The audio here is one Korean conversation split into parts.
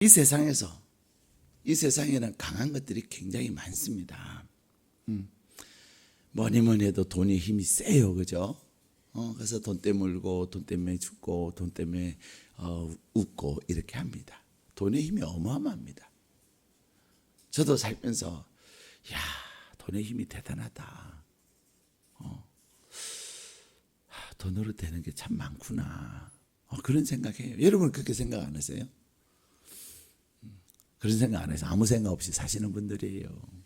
이 세상에는 강한 것들이 굉장히 많습니다. 뭐니 뭐니 해도 돈의 힘이 세요, 그죠? 그래서 돈 때문에 울고, 돈 때문에 죽고, 돈 때문에 웃고 이렇게 합니다. 돈의 힘이 어마어마합니다. 저도 살면서 야, 돈의 힘이 대단하다. 돈으로 되는 게 참 많구나. 그런 생각해요. 여러분 그렇게 생각 안 하세요? 그런 생각 안 해서 아무 생각 없이 사시는 분들이에요.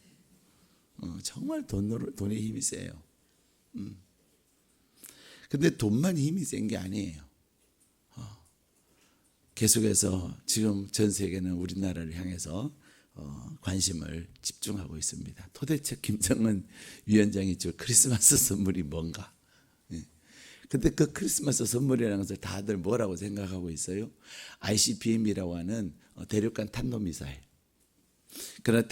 정말 돈의 힘이 세요. 근데 돈만 힘이 센 게 아니에요. 계속해서 지금 전 세계는 우리나라를 향해서 관심을 집중하고 있습니다. 도대체 김정은 위원장이 줄 크리스마스 선물이 뭔가? 근데 그 크리스마스 선물이라는 것을 다들 뭐라고 생각하고 있어요? ICBM이라고 하는 대륙간 탄도미사일. 그러나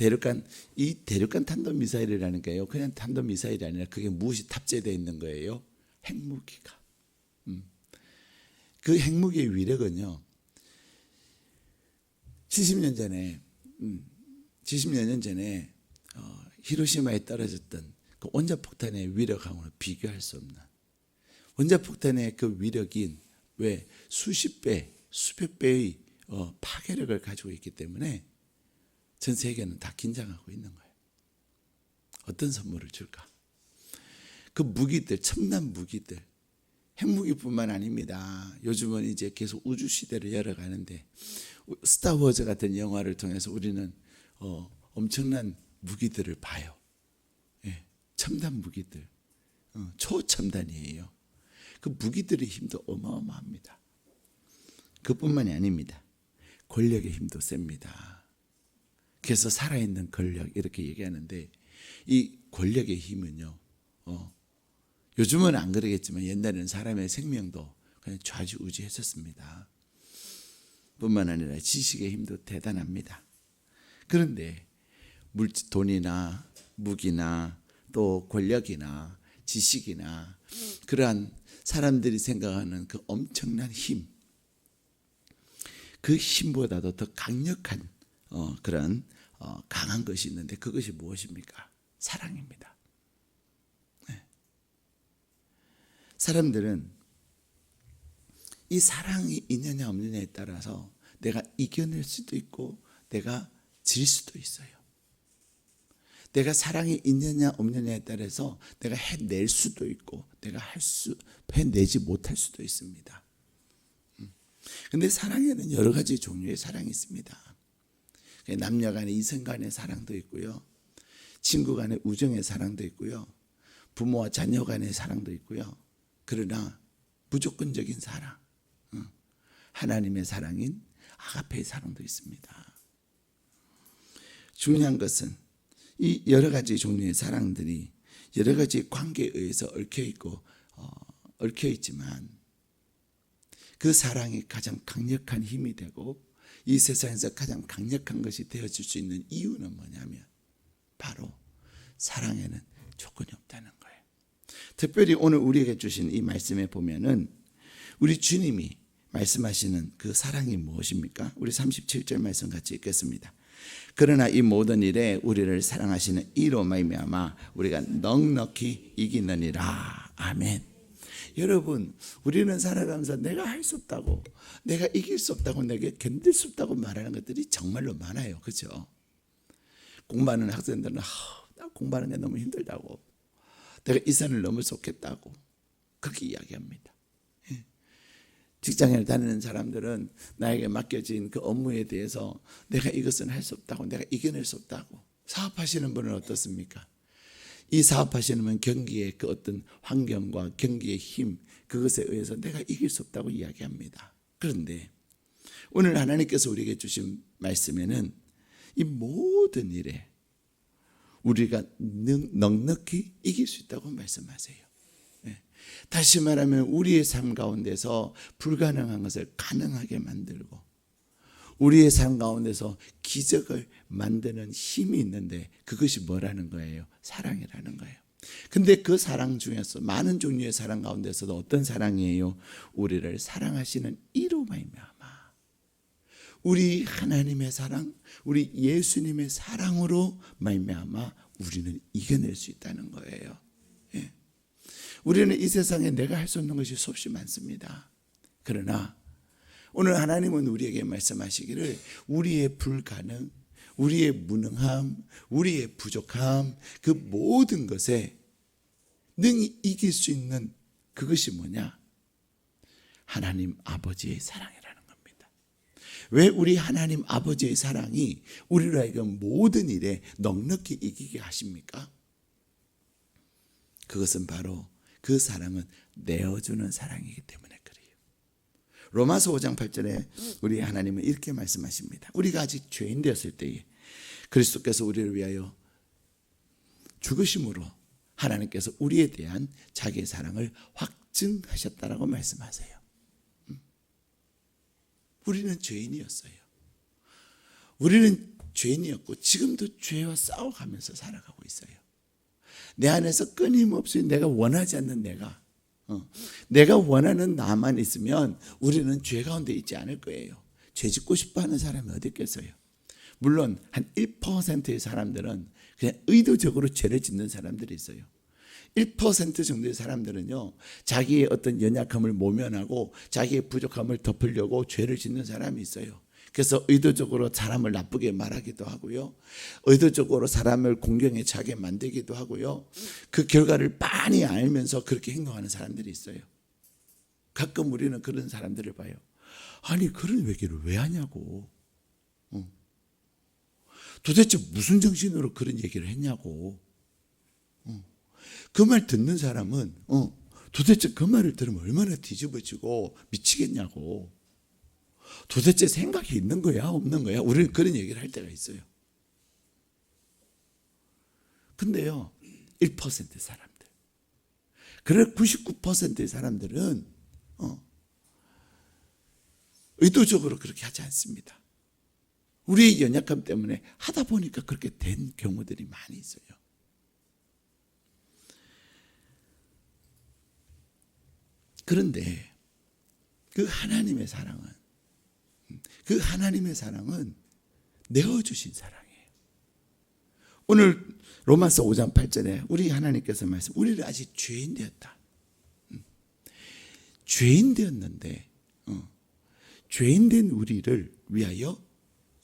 이 대륙간 탄도미사일이라는 게요, 그냥 탄도미사일이 아니라 그게 무엇이 탑재되어 있는 거예요? 핵무기가. 그 핵무기의 위력은요, 70년 전에 히로시마에 떨어졌던 그 원자폭탄의 위력하고는 비교할 수 없는, 원자폭탄의 그 위력인 왜 수십 배, 수백 배의 파괴력을 가지고 있기 때문에 전 세계는 다 긴장하고 있는 거예요. 어떤 선물을 줄까? 그 무기들, 첨단 무기들, 핵무기뿐만 아닙니다. 요즘은 이제 계속 우주 시대를 열어가는데 스타워즈 같은 영화를 통해서 우리는 엄청난 무기들을 봐요. 예, 첨단 무기들, 초첨단이에요. 그 무기들의 힘도 어마어마합니다. 그뿐만이 아닙니다. 권력의 힘도 셉니다. 그래서 살아있는 권력 이렇게 얘기하는데, 이 권력의 힘은요, 요즘은 안 그러겠지만 옛날에는 사람의 생명도 그냥 좌지우지했었습니다. 뿐만 아니라 지식의 힘도 대단합니다. 그런데 돈이나 무기나 또 권력이나 지식이나 그러한 사람들이 생각하는 그 엄청난 힘, 그 힘보다도 더 강력한 그런 강한 것이 있는데 그것이 무엇입니까? 사랑입니다. 네. 사람들은 이 사랑이 있느냐 없느냐에 따라서 내가 이겨낼 수도 있고 내가 질 수도 있어요. 내가 사랑이 있느냐 없느냐에 따라서 내가 해낼 수도 있고 내가 해내지 못할 수도 있습니다. 그런데 사랑에는 여러 가지 종류의 사랑이 있습니다. 남녀 간의 이성 간의 사랑도 있고요, 친구 간의 우정의 사랑도 있고요, 부모와 자녀 간의 사랑도 있고요. 그러나 무조건적인 사랑, 하나님의 사랑인 아가페의 사랑도 있습니다. 중요한 것은 이 여러 가지 종류의 사랑들이 여러 가지 관계에 의해서 얽혀 있지만 그 사랑이 가장 강력한 힘이 되고 이 세상에서 가장 강력한 것이 되어질 수 있는 이유는 뭐냐면 바로 사랑에는 조건이 없다는 거예요. 특별히 오늘 우리에게 주신 이 말씀에 보면은 우리 주님이 말씀하시는 그 사랑이 무엇입니까? 우리 37절 말씀 같이 읽겠습니다. 그러나 이 모든 일에 우리를 사랑하시는 이로 말미암아 우리가 넉넉히 이기느니라. 아멘. 여러분, 우리는 살아가면서 내가 할 수 없다고, 내가 이길 수 없다고, 내게 견딜 수 없다고 말하는 것들이 정말로 많아요. 그렇죠? 공부하는 학생들은 나 공부하는 게 너무 힘들다고, 내가 이 산을 넘을 수 없겠다고 그렇게 이야기합니다. 직장을 다니는 사람들은 나에게 맡겨진 그 업무에 대해서 내가 이것은 할 수 없다고, 내가 이겨낼 수 없다고. 사업하시는 분은 어떻습니까? 이 사업하시는 분은 경기의 그 어떤 환경과 경기의 힘, 그것에 의해서 내가 이길 수 없다고 이야기합니다. 그런데 오늘 하나님께서 우리에게 주신 말씀에는 이 모든 일에 우리가 넉넉히 이길 수 있다고 말씀하세요. 다시 말하면 우리의 삶 가운데서 불가능한 것을 가능하게 만들고 우리의 삶 가운데서 기적을 만드는 힘이 있는데 그것이 뭐라는 거예요? 사랑이라는 거예요. 근데 그 사랑 중에서 많은 종류의 사랑 가운데서도 어떤 사랑이에요? 우리를 사랑하시는 이로 말미암아 우리 하나님의 사랑, 우리 예수님의 사랑으로 말미암아 우리는 이겨낼 수 있다는 거예요. 예. 우리는 이 세상에 내가 할 수 없는 것이 수없이 많습니다. 그러나 오늘 하나님은 우리에게 말씀하시기를 우리의 불가능, 우리의 무능함, 우리의 부족함, 그 모든 것에 능히 이길 수 있는 그것이 뭐냐? 하나님 아버지의 사랑이라는 겁니다. 왜 우리 하나님 아버지의 사랑이 우리로 하여금 모든 일에 넉넉히 이기게 하십니까? 그것은 바로 그 사랑은 내어주는 사랑이기 때문에 그래요. 로마서 5장 8절에 우리 하나님은 이렇게 말씀하십니다. 우리가 아직 죄인 되었을 때에 그리스도께서 우리를 위하여 죽으심으로 하나님께서 우리에 대한 자기의 사랑을 확증하셨다라고 말씀하세요. 우리는 죄인이었어요. 우리는 죄인이었고 지금도 죄와 싸워가면서 살아가고 있어요. 내 안에서 끊임없이 내가 원하지 않는 내가 원하는 나만 있으면 우리는 죄 가운데 있지 않을 거예요. 죄 짓고 싶어 하는 사람이 어디 있겠어요? 물론 한 1%의 사람들은 그냥 의도적으로 죄를 짓는 사람들이 있어요. 1% 정도의 사람들은요, 자기의 어떤 연약함을 모면하고 자기의 부족함을 덮으려고 죄를 짓는 사람이 있어요. 그래서 의도적으로 사람을 나쁘게 말하기도 하고요, 의도적으로 사람을 공경에 차게 만들기도 하고요, 그 결과를 빤히 알면서 그렇게 행동하는 사람들이 있어요. 가끔 우리는 그런 사람들을 봐요. 아니, 그런 얘기를 왜 하냐고. 도대체 무슨 정신으로 그런 얘기를 했냐고. 그 말 듣는 사람은 도대체 그 말을 들으면 얼마나 뒤집어지고 미치겠냐고. 도대체 생각이 있는 거야 없는 거야? 우리는 그런 얘기를 할 때가 있어요. 근데요, 1% 사람들, 그래 99%의 사람들은 의도적으로 그렇게 하지 않습니다. 우리의 연약함 때문에 하다 보니까 그렇게 된 경우들이 많이 있어요. 그런데 그 하나님의 사랑은 내어주신 사랑이에요. 오늘 로마서 5장 8절에 우리 하나님께서 말씀, 우리를 아직 죄인 되었다. 죄인 되었는데 죄인 된 우리를 위하여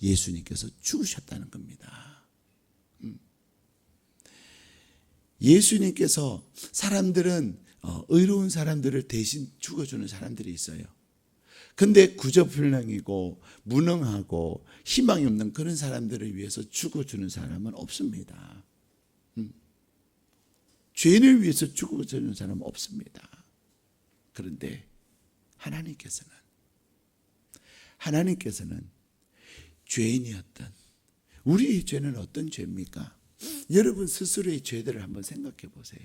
예수님께서 죽으셨다는 겁니다. 예수님께서 사람들은 의로운 사람들을 대신 죽어주는 사람들이 있어요. 근데 구저불능이고 무능하고 희망이 없는 그런 사람들을 위해서 죽어주는 사람은 없습니다. 죄인을 위해서 죽어주는 사람은 없습니다. 그런데 하나님께서는 죄인이었던 우리의 죄는 어떤 죄입니까? 여러분 스스로의 죄들을 한번 생각해 보세요.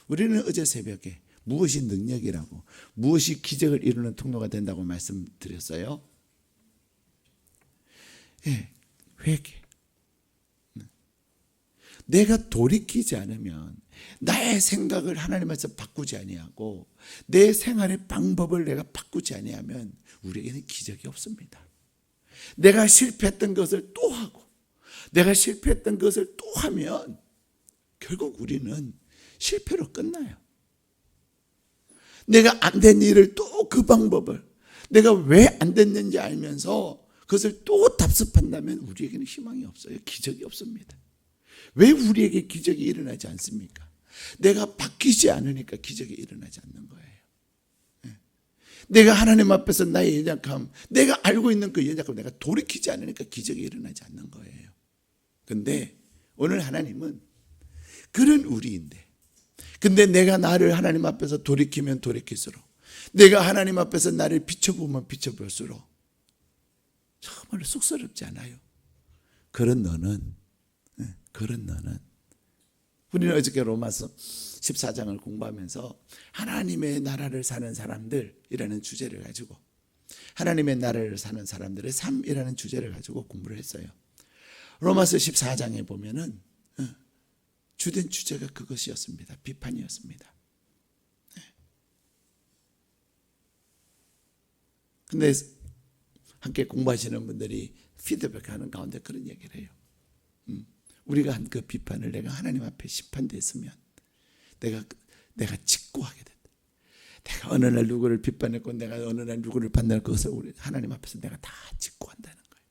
우리는 어제 새벽에 무엇이 능력이라고, 무엇이 기적을 이루는 통로가 된다고 말씀드렸어요? 예, 회개. 내가 돌이키지 않으면, 나의 생각을 하나님께서 바꾸지 아니하고 내 생활의 방법을 내가 바꾸지 아니하면 우리에게는 기적이 없습니다. 내가 실패했던 것을 또 하고 내가 실패했던 것을 또 하면 결국 우리는 실패로 끝나요. 내가 안 된 일을 또 그 방법을, 내가 왜 안 됐는지 알면서 그것을 또 답습한다면 우리에게는 희망이 없어요. 기적이 없습니다. 왜 우리에게 기적이 일어나지 않습니까? 내가 바뀌지 않으니까 기적이 일어나지 않는 거예요. 내가 하나님 앞에서 나의 연약함, 내가 알고 있는 그 연약함을 내가 돌이키지 않으니까 기적이 일어나지 않는 거예요. 근데 오늘 하나님은 그런 우리인데, 근데 내가 나를 하나님 앞에서 돌이키면 돌이킬수록, 내가 하나님 앞에서 나를 비춰보면 비춰볼수록 정말 쑥스럽지 않아요. 그런 너는 우리는 어저께 로마서 14장을 공부하면서 하나님의 나라를 사는 사람들이라는 주제를 가지고, 하나님의 나라를 사는 사람들의 삶이라는 주제를 가지고 공부를 했어요. 로마서 14장에 보면은 주된 주제가 그것이었습니다. 비판이었습니다. 근데 함께 공부하시는 분들이 피드백하는 가운데 그런 얘기를 해요. 우리가 한 그 비판을 내가 하나님 앞에 심판됐으면 내가 직고하게 된다. 내가 어느 날 누구를 비판했고 내가 어느 날 누구를 판단할 것을 우리 하나님 앞에서 내가 다 직고한다는 거예요.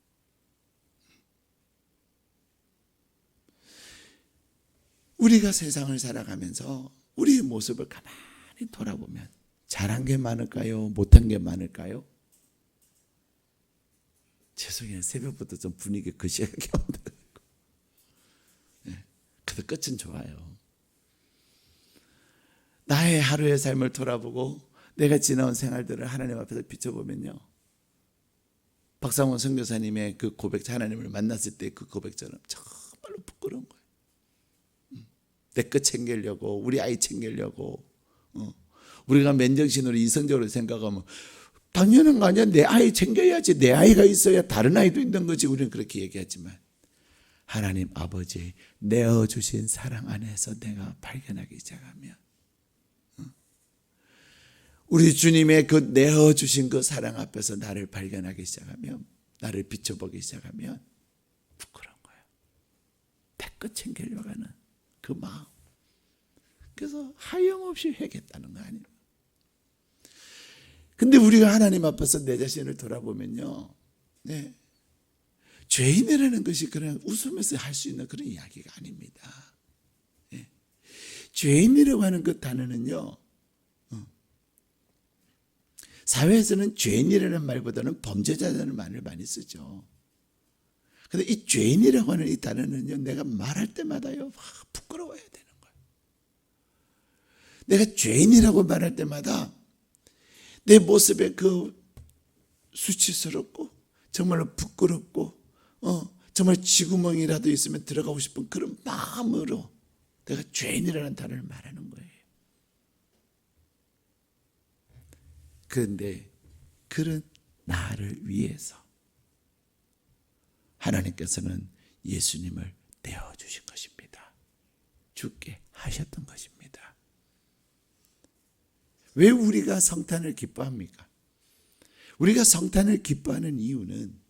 우리가 세상을 살아가면서 우리의 모습을 가만히 돌아보면 잘한 게 많을까요? 못한 게 많을까요? 죄송해요. 새벽부터 좀 분위기 거시하게 만들고. 그래도 끝은 좋아요. 나의 하루의 삶을 돌아보고 내가 지나온 생활들을 하나님 앞에서 비춰보면요, 박상원 선교사님의 그 고백, 하나님을 만났을 때 그 고백처럼 정말로 부끄러운 거예요. 내 것 챙기려고, 우리 아이 챙기려고, 우리가 맨정신으로 이성적으로 생각하면 당연한 거 아니야. 내 아이 챙겨야지. 내 아이가 있어야 다른 아이도 있는 거지. 우리는 그렇게 얘기하지만 하나님 아버지 내어주신 사랑 안에서 내가 발견하기 시작하면, 우리 주님의 그 내어주신 그 사랑 앞에서 나를 발견하기 시작하면, 나를 비춰보기 시작하면 부끄러운 거예요. 내 것 챙기려고 하는 그 마음. 그래서 하염없이 해겠다는 거 아니에요. 근데 우리가 하나님 앞에서 내 자신을 돌아보면요, 네, 죄인이라는 것이 그냥 웃으면서 할 수 있는 그런 이야기가 아닙니다. 네. 죄인이라고 하는 그 단어는요, 사회에서는 죄인이라는 말보다는 범죄자라는 말을 많이 쓰죠. 그런데 이 죄인이라고 하는 이 단어는요, 내가 말할 때마다요 부끄러워야 되는 거예요. 내가 죄인이라고 말할 때마다 내 모습에 그 수치스럽고 정말로 부끄럽고 정말 쥐구멍이라도 있으면 들어가고 싶은 그런 마음으로 내가 죄인이라는 단어를 말하는 거예요. 그런데 그런 나를 위해서 하나님께서는 예수님을 내어주신 것입니다. 죽게 하셨던 것입니다. 왜 우리가 성탄을 기뻐합니까? 우리가 성탄을 기뻐하는 이유는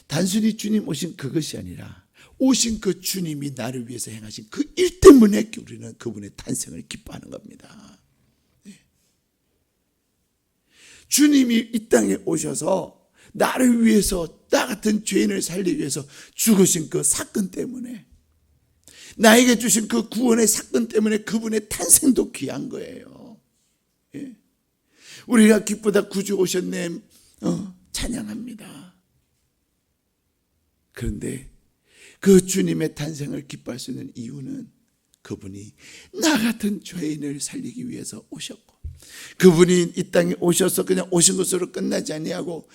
단순히 주님 오신 그것이 아니라 오신 그 주님이 나를 위해서 행하신 그 일 때문에 우리는 그분의 탄생을 기뻐하는 겁니다. 주님이 이 땅에 오셔서 나를 위해서, 나 같은 죄인을 살리기 위해서 죽으신 그 사건 때문에, 나에게 주신 그 구원의 사건 때문에 그분의 탄생도 귀한 거예요. 예. 우리가 기쁘다 구주 오셨네 찬양합니다. 그런데 그 주님의 탄생을 기뻐할 수 있는 이유는 그분이 나 같은 죄인을 살리기 위해서 오셨고, 그분이 이 땅에 오셔서 그냥 오신 것으로 끝나지 아니하고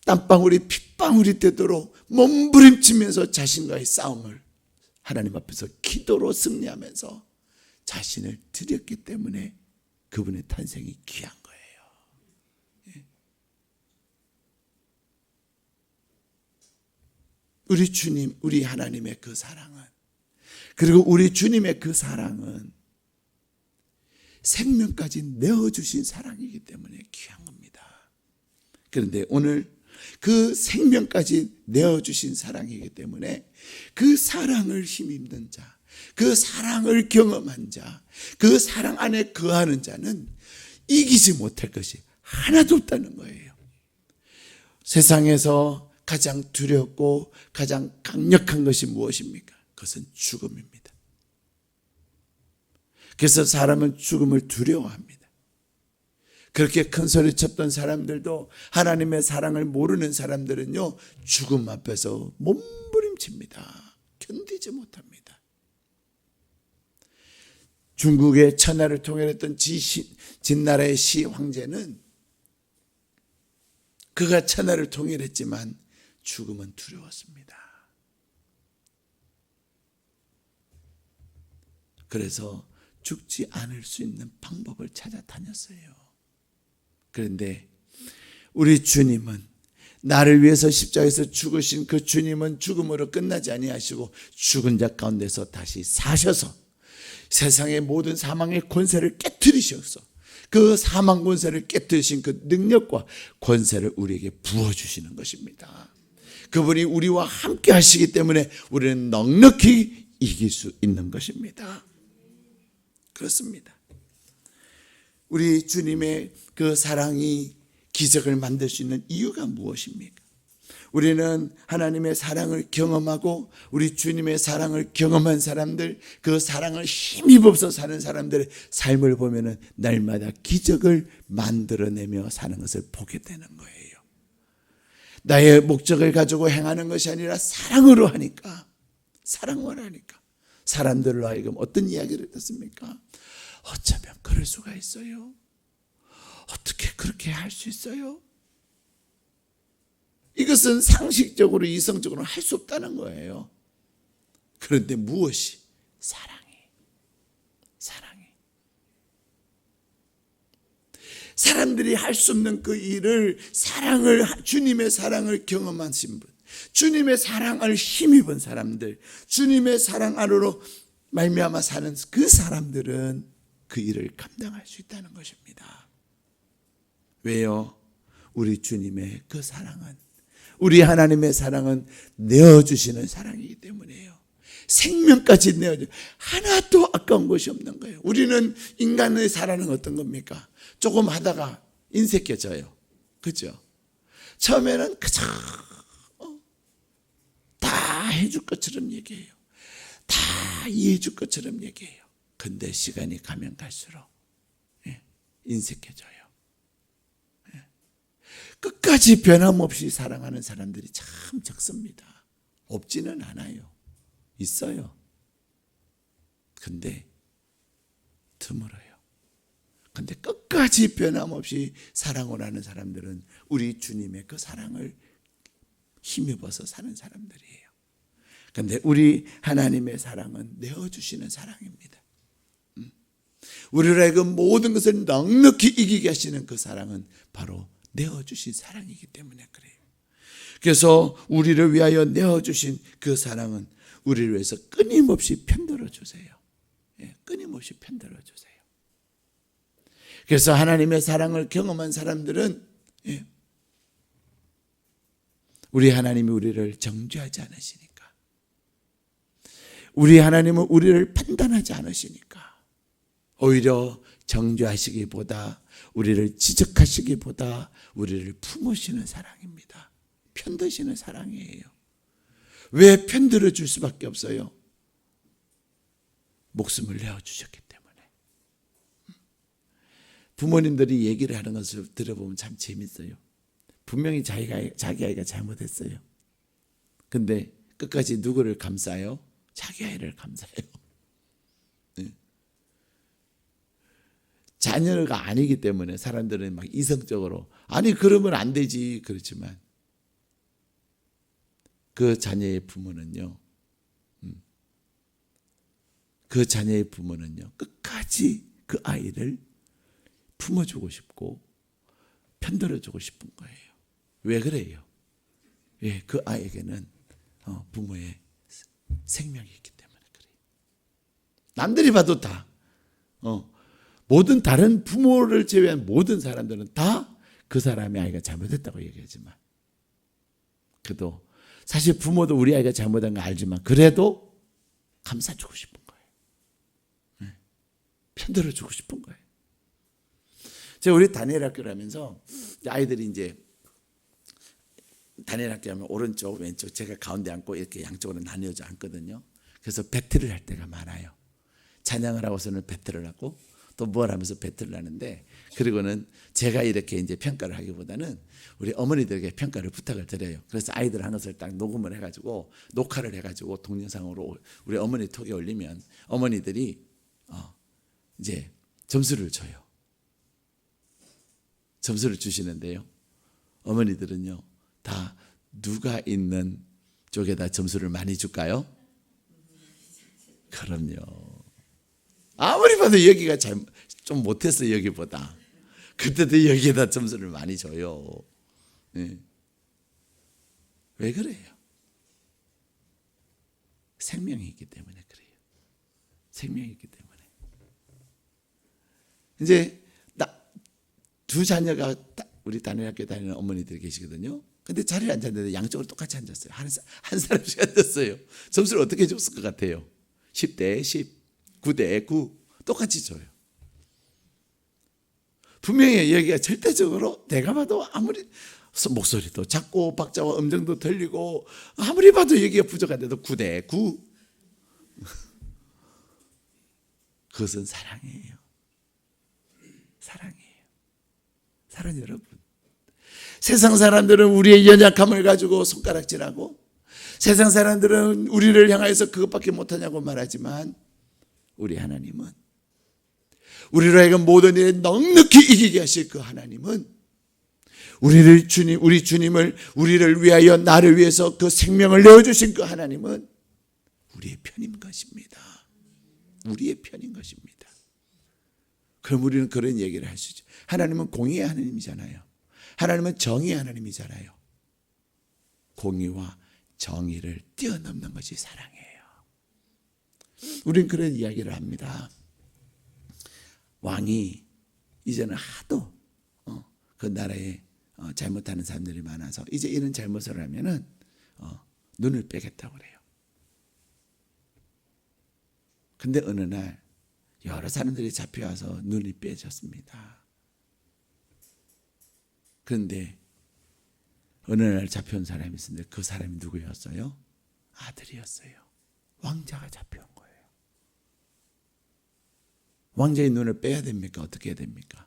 땀방울이 핏방울이 되도록 몸부림치면서 자신과의 싸움을 하나님 앞에서 기도로 승리하면서 자신을 드렸기 때문에 그분의 탄생이 귀한 거예요. 우리 주님, 우리 하나님의 그 사랑은, 그리고 우리 주님의 그 사랑은 생명까지 내어주신 사랑이기 때문에 귀한 겁니다. 그런데 오늘 그 생명까지 내어주신 사랑이기 때문에 그 사랑을 힘입는 자, 그 사랑을 경험한 자, 그 사랑 안에 거하는 자는 이기지 못할 것이 하나도 없다는 거예요. 세상에서 가장 두렵고 가장 강력한 것이 무엇입니까? 그것은 죽음입니다. 그래서 사람은 죽음을 두려워합니다. 그렇게 큰 소리 쳤던 사람들도, 하나님의 사랑을 모르는 사람들은요, 죽음 앞에서 몸부림칩니다. 견디지 못합니다. 중국의 천하를 통일했던 진나라의 시 황제는 그가 천하를 통일했지만 죽음은 두려웠습니다. 그래서 죽지 않을 수 있는 방법을 찾아다녔어요. 그런데 우리 주님은, 나를 위해서 십자가에서 죽으신 그 주님은 죽음으로 끝나지 아니하시고 죽은 자 가운데서 다시 사셔서 세상의 모든 사망의 권세를 깨뜨리셔서 그 사망 권세를 깨뜨리신 그 능력과 권세를 우리에게 부어주시는 것입니다. 그분이 우리와 함께 하시기 때문에 우리는 넉넉히 이길 수 있는 것입니다. 그렇습니다. 우리 주님의 그 사랑이 기적을 만들 수 있는 이유가 무엇입니까? 우리는 하나님의 사랑을 경험하고 우리 주님의 사랑을 경험한 사람들, 그 사랑을 힘입어서 사는 사람들의 삶을 보면은 날마다 기적을 만들어내며 사는 것을 보게 되는 거예요. 나의 목적을 가지고 행하는 것이 아니라 사랑으로 하니까, 사랑으로 하니까 사람들로 하여금 어떤 이야기를 듣습니까? 어쩌면 그럴 수가 있어요. 어떻게 그렇게 할 수 있어요? 이것은 상식적으로 이성적으로 할 수 없다는 거예요. 그런데 무엇이? 사랑이. 사람들이 할 수 없는 그 일을 주님의 사랑을 경험하신 분, 주님의 사랑을 힘입은 사람들, 주님의 사랑 안으로 말미암아 사는 그 사람들은 그 일을 감당할 수 있다는 것입니다. 왜요? 우리 주님의 그 사랑은, 우리 하나님의 사랑은 내어주시는 사랑이기 때문이에요. 생명까지 내어줘. 하나도 아까운 것이 없는 거예요. 우리는 인간의 사랑은 어떤 겁니까? 조금 하다가 인색해져요. 그죠? 처음에는 그저 다 해줄 것처럼 얘기해요. 다 이해해 줄 것처럼 얘기해요. 근데 시간이 가면 갈수록 인색해져요. 끝까지 변함없이 사랑하는 사람들이 참 적습니다. 없지는 않아요. 있어요. 근데 드물어요. 근데 끝까지 변함없이 사랑을 하는 사람들은 우리 주님의 그 사랑을 힘입어서 사는 사람들이에요. 근데 우리 하나님의 사랑은 내어주시는 사랑입니다. 우리를 하여금 모든 것을 넉넉히 이기게 하시는 그 사랑은 바로 내어주신 사랑이기 때문에 그래요. 그래서 우리를 위하여 내어주신 그 사랑은 우리를 위해서 끊임없이 편들어 주세요. 끊임없이 편들어 주세요. 그래서 하나님의 사랑을 경험한 사람들은 우리 하나님이 우리를 정죄하지 않으시니까, 우리 하나님은 우리를 판단하지 않으시니까 오히려 정죄하시기보다, 우리를 지적하시기보다 우리를 품으시는 사랑입니다. 편드시는 사랑이에요. 왜 편들어 줄 수밖에 없어요? 목숨을 내어주셨기 때문에. 부모님들이 얘기를 하는 것을 들어보면 참 재밌어요. 분명히 자기 아이가 잘못했어요. 근데 끝까지 누구를 감싸요? 자기 아이를 감싸요. 자녀가 아니기 때문에 사람들은 막 이성적으로 아니 그러면 안 되지 그렇지만 그 자녀의 부모는요, 끝까지 그 아이를 품어주고 싶고 편들어주고 싶은 거예요. 왜 그래요? 그 아이에게는 부모의 생명이 있기 때문에 그래요. 남들이 봐도 다 모든 다른 부모를 제외한 모든 사람들은 다 그 사람의 아이가 잘못했다고 얘기하지만, 그래도 사실 부모도 우리 아이가 잘못한 거 알지만 그래도 감싸주고 싶은 거예요. 편들어주고 싶은 거예요. 제가 우리 다니엘 학교를 하면서 아이들이 이제 다니엘 학교 하면 오른쪽 왼쪽 제가 가운데 앉고 이렇게 양쪽으로 나뉘어져 앉거든요. 그래서 배틀을 할 때가 많아요. 찬양을 하고서는 배틀을 하고 또 뭘 하면서 배틀을 하는데, 그리고는 제가 이렇게 이제 평가를 하기보다는 우리 어머니들에게 평가를 부탁을 드려요. 그래서 아이들 하는 것을 딱 녹음을 해가지고 녹화를 해가지고 동영상으로 우리 어머니 톡에 올리면 어머니들이 이제 점수를 줘요. 점수를 주시는데요. 어머니들은요 다 누가 있는 쪽에다 점수를 많이 줄까요? 그럼요. 아무리 봐도 여기가 좀 못했어 여기보다. 그때도 여기에다 점수를 많이 줘요. 왜 그래요? 생명이 있기 때문에 그래요. 생명이 있기 때문에. 이제 두 자녀가 우리 단일학교 다니는 어머니들이 계시거든요. 근데 자리를 앉았는데 양쪽으로 똑같이 앉았어요. 한 사람씩 앉았어요. 점수를 어떻게 줬을 것 같아요? 10대 10, 9대 9 똑같이 줘요. 분명히 여기가 절대적으로 내가 봐도 아무리 목소리도 작고 박자와 음정도 들리고 아무리 봐도 여기가 부족한데도 9대 9. 그것은 사랑이에요. 사랑이에요. 사랑 여러분. 세상 사람들은 우리의 연약함을 가지고 손가락질하고 세상 사람들은 우리를 향해서 그것밖에 못하냐고 말하지만 우리 하나님은 우리로 하여금 모든 일에 넉넉히 이기게 하실 그 하나님은 우리 주님을 우리를 위하여 나를 위해서 그 생명을 내어주신 그 하나님은 우리의 편인 것입니다. 우리의 편인 것입니다. 그럼 우리는 그런 얘기를 할 수 있죠. 하나님은 공의의 하나님이잖아요. 하나님은 정의의 하나님이잖아요. 공의와 정의를 뛰어넘는 것이 사랑이에요. 우리는 그런 이야기를 합니다. 왕이 이제는 하도 그 나라에 잘못하는 사람들이 많아서 이제 이런 잘못을 하면은 눈을 빼겠다고 그래요. 근데 어느 날 여러 사람들이 잡혀와서 눈이 빼졌습니다. 그런데 어느 날 잡혀온 사람이 있었는데 그 사람이 누구였어요? 아들이었어요. 왕자가 잡혀온 거예요. 왕자의 눈을 빼야 됩니까? 어떻게 해야 됩니까?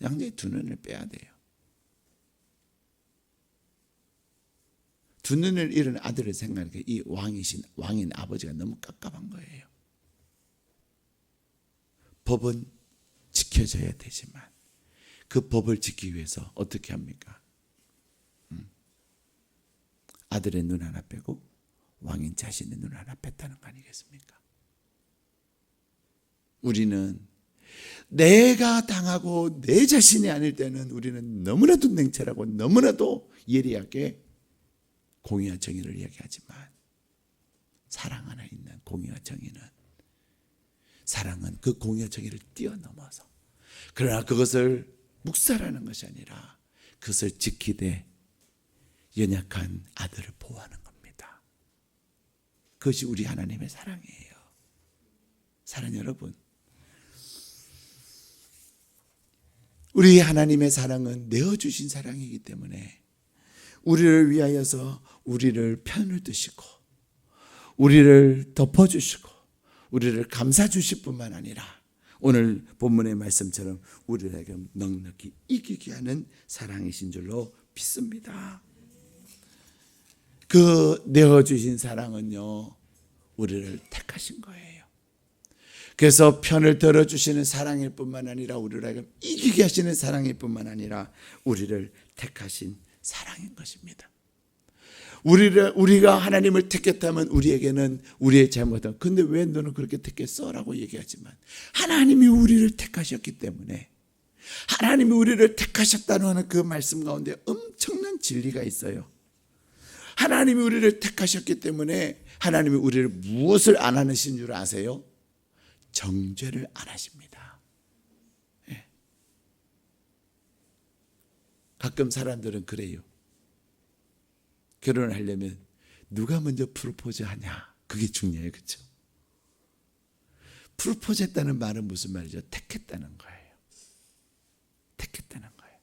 왕자의 두 눈을 빼야 돼요. 두 눈을 잃은 아들을 생각하니까 이 왕인 아버지가 너무 깝깝한 거예요. 법은 지켜져야 되지만 그 법을 지키기 위해서 어떻게 합니까? 아들의 눈 하나 빼고 왕인 자신의 눈 하나 뺐다는 거 아니겠습니까? 우리는 내가 당하고 내 자신이 아닐 때는 우리는 너무나도 냉철하고 너무나도 예리하게 공의와 정의를 이야기하지만 사랑 안에 있는 공의와 정의는 사랑은 그 공의와 정의를 뛰어넘어서 그러나 그것을 묵살하는 것이 아니라 그것을 지키되 연약한 아들을 보호하는 겁니다. 그것이 우리 하나님의 사랑이에요. 사랑 여러분, 우리 하나님의 사랑은 내어주신 사랑이기 때문에 우리를 위하여서 우리를 편을 드시고 우리를 덮어주시고 우리를 감싸주실 뿐만 아니라 오늘 본문의 말씀처럼 우리에게 넉넉히 이기게 하는 사랑이신 줄로 믿습니다. 그 내어주신 사랑은요, 우리를 택하신 거예요. 그래서 편을 들어주시는 사랑일 뿐만 아니라 우리를 이기게 하시는 사랑일 뿐만 아니라 우리를 택하신 사랑인 것입니다. 우리가 하나님을 택했다면 우리에게는 우리의 잘못은 근데 왜 너는 그렇게 택했어? 라고 얘기하지만 하나님이 우리를 택하셨기 때문에 하나님이 우리를 택하셨다는 그 말씀 가운데 엄청난 진리가 있어요. 하나님이 우리를 택하셨기 때문에 하나님이 우리를 무엇을 안 하신 줄 아세요? 정죄를 안 하십니다. 예. 가끔 사람들은 그래요. 결혼을 하려면 누가 먼저 프로포즈 하냐, 그게 중요해요. 그렇죠? 프로포즈 했다는 말은 무슨 말이죠? 택했다는 거예요. 택했다는 거예요.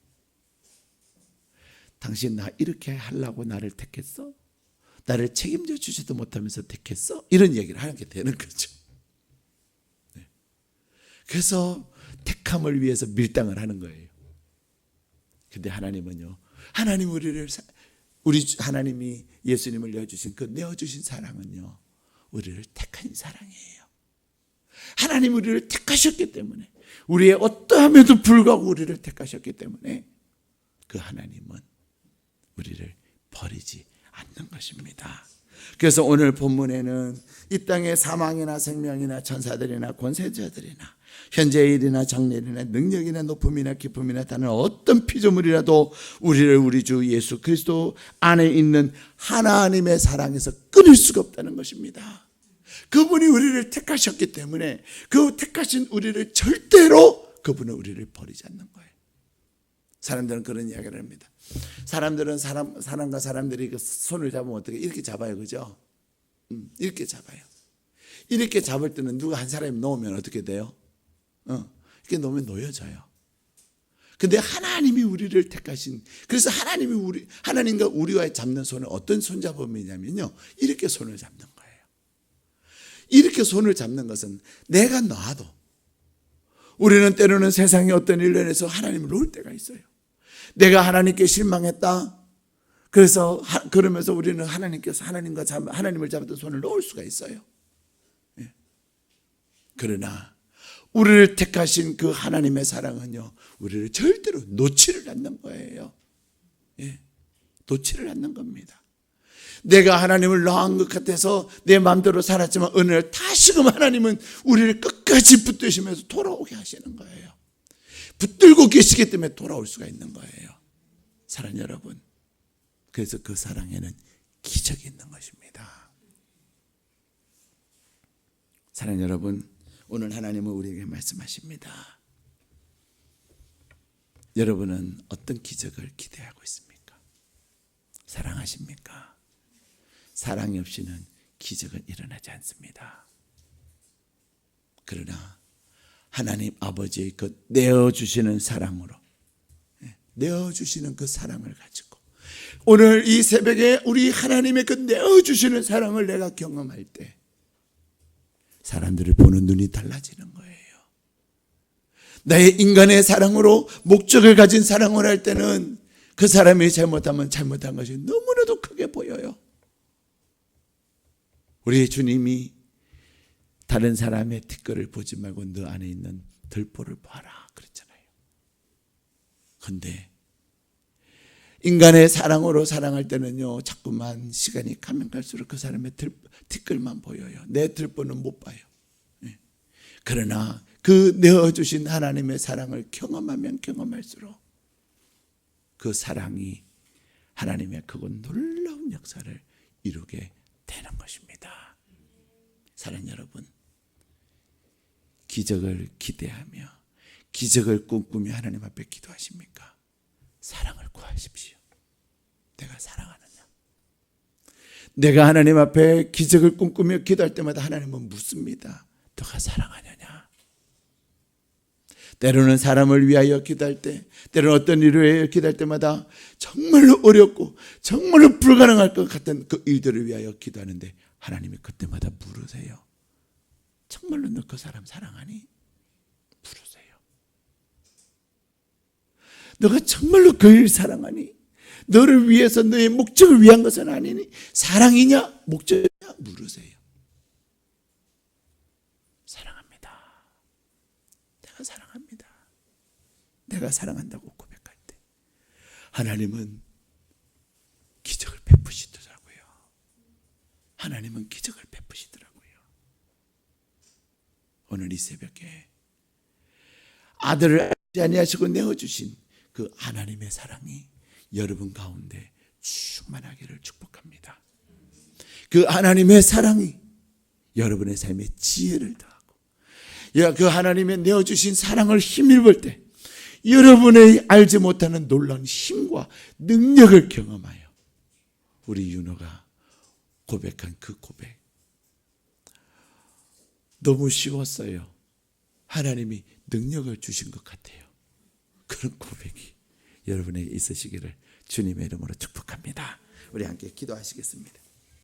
당신 나 이렇게 하려고 나를 택했어? 나를 책임져 주지도 못하면서 택했어? 이런 얘기를 하는 게 되는 거죠. 네. 그래서 택함을 위해서 밀당을 하는 거예요. 근데 하나님은요, 우리 하나님이 예수님을 내어주신 그 내어주신 사랑은요, 우리를 택한 사랑이에요. 하나님 우리를 택하셨기 때문에, 우리의 어떠함에도 불구하고 우리를 택하셨기 때문에 그 하나님은 우리를 버리지 않는 것입니다. 그래서 오늘 본문에는 이 땅의 사망이나 생명이나 천사들이나 권세자들이나 현재의 일이나 장래일이나 능력이나 높음이나 깊음이나 다른 어떤 피조물이라도 우리를 우리 주 예수 그리스도 안에 있는 하나님의 사랑에서 끊을 수가 없다는 것입니다. 그분이 우리를 택하셨기 때문에 그 택하신 우리를 절대로 그분은 우리를 버리지 않는 거예요. 사람들은 그런 이야기를 합니다. 사람들은 사람과 사람들이 그 손을 잡으면 어떻게 이렇게 잡아요, 그죠? 이렇게 잡아요. 이렇게 잡을 때는 누가 한 사람이 놓으면 어떻게 돼요? 이렇게 놓으면 놓여져요. 근데 하나님이 우리를 택하신, 그래서 하나님과 우리와의 잡는 손은 어떤 손잡음이냐면요, 이렇게 손을 잡는 거예요. 이렇게 손을 잡는 것은 내가 놔도, 우리는 때로는 세상의 어떤 일련에서 하나님을 놓을 때가 있어요. 내가 하나님께 실망했다. 그러면서 우리는 하나님을 잡았던 손을 놓을 수가 있어요. 그러나 우리를 택하신 그 하나님의 사랑은요, 우리를 절대로 놓지를 않는 거예요. 놓지를 않는 겁니다. 내가 하나님을 놓은 것 같아서 내 마음대로 살았지만 어느 날 다시금 하나님은 우리를 끝까지 붙드시면서 돌아오게 하시는 거예요. 붙들고 계시기 때문에 돌아올 수가 있는 거예요. 사랑하는 여러분, 그래서 그 사랑에는 기적이 있는 것입니다. 사랑하는 여러분, 오늘 하나님은 우리에게 말씀하십니다. 여러분은 어떤 기적을 기대하고 있습니까? 사랑하십니까? 사랑이 없이는 기적은 일어나지 않습니다. 그러나 하나님 아버지의 그 내어주시는 사랑으로, 내어주시는 그 사랑을 가지고 오늘 이 새벽에 우리 하나님의 그 내어주시는 사랑을 내가 경험할 때 사람들을 보는 눈이 달라지는 거예요. 나의 인간의 사랑으로 목적을 가진 사랑을 할 때는 그 사람이 잘못하면 잘못한 것이 너무나도 크게 보여요. 우리 주님이 다른 사람의 티끌을 보지 말고 너 안에 있는 들보를 봐라 그랬잖아요. 그런데 인간의 사랑으로 사랑할 때는요, 자꾸만 시간이 가면 갈수록 그 사람의 티끌만 보여요. 내 들보는 못 봐요. 그러나 그 내어주신 하나님의 사랑을 경험하면 경험할수록 그 사랑이 하나님의 그곳 놀라운 역사를 이루게 되는 것입니다. 사랑하는 여러분, 기적을 기대하며 기적을 꿈꾸며 하나님 앞에 기도하십니까? 사랑을 구하십시오. 내가 사랑하느냐? 내가 하나님 앞에 기적을 꿈꾸며 기도할 때마다 하나님은 묻습니다. 너가 사랑하느냐? 때로는 사람을 위하여 기도할 때, 때로는 어떤 일을 위하여 기도할 때마다 정말로 어렵고 정말로 불가능할 것 같은 그 일들을 위하여 기도하는데 하나님이 그때마다 물으세요. 정말로 너 그 사람 사랑하니? 물으세요. 너가 정말로 그 일 사랑하니? 너를 위해서 너의 목적을 위한 것은 아니니? 사랑이냐? 목적이냐? 물으세요. 사랑합니다. 내가 사랑합니다. 내가 사랑한다고 고백할 때 하나님은 기적을 베푸시더라고요. 하나님은 기적을 베푸시더라고요. 오늘 이 새벽에 아들을 알지 아니하시고 내어주신 그 하나님의 사랑이 여러분 가운데 충만하기를 축복합니다. 그 하나님의 사랑이 여러분의 삶에 지혜를 더하고 그 하나님의 내어주신 사랑을 힘입을 때 여러분의 알지 못하는 놀라운 힘과 능력을 경험하여 우리 윤호가 고백한 그 고백, 너무 쉬웠어요. 하나님이 능력을 주신 것 같아요. 그런 고백이 여러분에게 있으시기를 주님의 이름으로 축복합니다. 우리 함께 기도하시겠습니다.